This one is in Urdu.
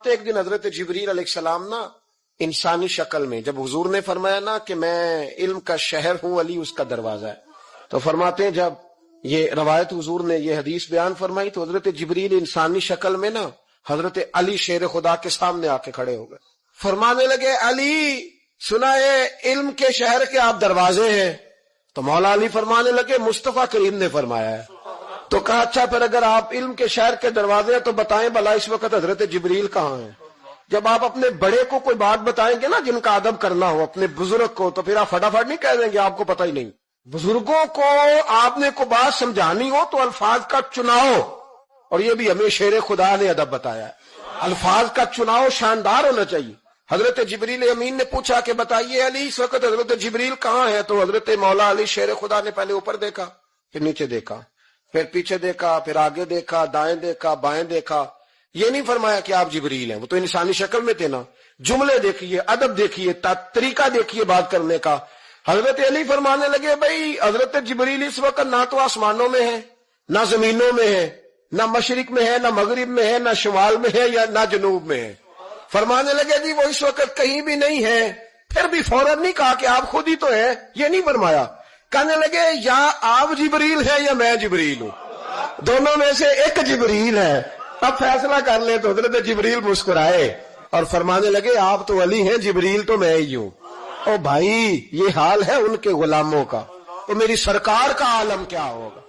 تو ایک دن حضرت جبریل علیہ السلام نا انسانی شکل میں، جب حضور نے فرمایا نا کہ میں علم کا شہر ہوں، علی اس کا دروازہ ہے، تو فرماتے ہیں جب یہ روایت حضور نے یہ حدیث بیان فرمائی تو حضرت جبریل انسانی شکل میں نا حضرت علی شیر خدا کے سامنے آ کے کھڑے ہو گئے، فرمانے لگے علی سنا ہے علم کے شہر کے آپ دروازے ہیں؟ تو مولا علی فرمانے لگے مصطفیٰ کریم نے فرمایا ہے۔ تو کہا اچھا پھر اگر آپ علم کے شہر کے دروازے ہیں تو بتائیں بھلا اس وقت حضرت جبریل کہاں ہیں؟ جب آپ اپنے بڑے کو کوئی بات بتائیں گے نا جن کا ادب کرنا ہو، اپنے بزرگ کو، تو پھر آپ فٹافٹ نہیں کہہ دیں گے آپ کو پتہ ہی نہیں۔ بزرگوں کو آپ نے کوئی بات سمجھانی ہو تو الفاظ کا چناؤ، اور یہ بھی ہمیں شیر خدا نے ادب بتایا ہے، الفاظ کا چناؤ شاندار ہونا چاہیے۔ حضرت جبریل امین نے پوچھا کہ بتائیے علی اس وقت حضرت جبریل کہاں ہے؟ تو حضرت مولا علی شیر خدا نے پہلے اوپر دیکھا، پھر نیچے دیکھا، پھر پیچھے دیکھا، پھر آگے دیکھا، دائیں دیکھا، بائیں دیکھا۔ یہ نہیں فرمایا کہ آپ جبریل ہیں، وہ تو انسانی شکل میں تھے نا۔ جملے دیکھیے، ادب دیکھیے، طریقہ دیکھیے بات کرنے کا۔ حضرت علی فرمانے لگے بھائی حضرت جبریل اس وقت نہ تو آسمانوں میں ہے، نہ زمینوں میں ہے، نہ مشرق میں ہے، نہ مغرب میں ہے، نہ شمال میں ہے، یا نہ جنوب میں ہے۔ فرمانے لگے جی وہ اس وقت کہیں بھی نہیں ہے۔ پھر بھی فوراً نہیں کہا کہ آپ خود ہی تو ہیں، یہ نہیں فرمایا۔ کہنے لگے یا آپ جبریل ہیں یا میں جبریل ہوں، دونوں میں سے ایک جبریل ہے، اب فیصلہ کر لیں۔ تو حضرت جبریل مسکرائے اور فرمانے لگے آپ تو علی ہیں، جبریل تو میں ہی ہوں۔ او بھائی یہ حال ہے ان کے غلاموں کا، تو میری سرکار کا عالم کیا ہوگا؟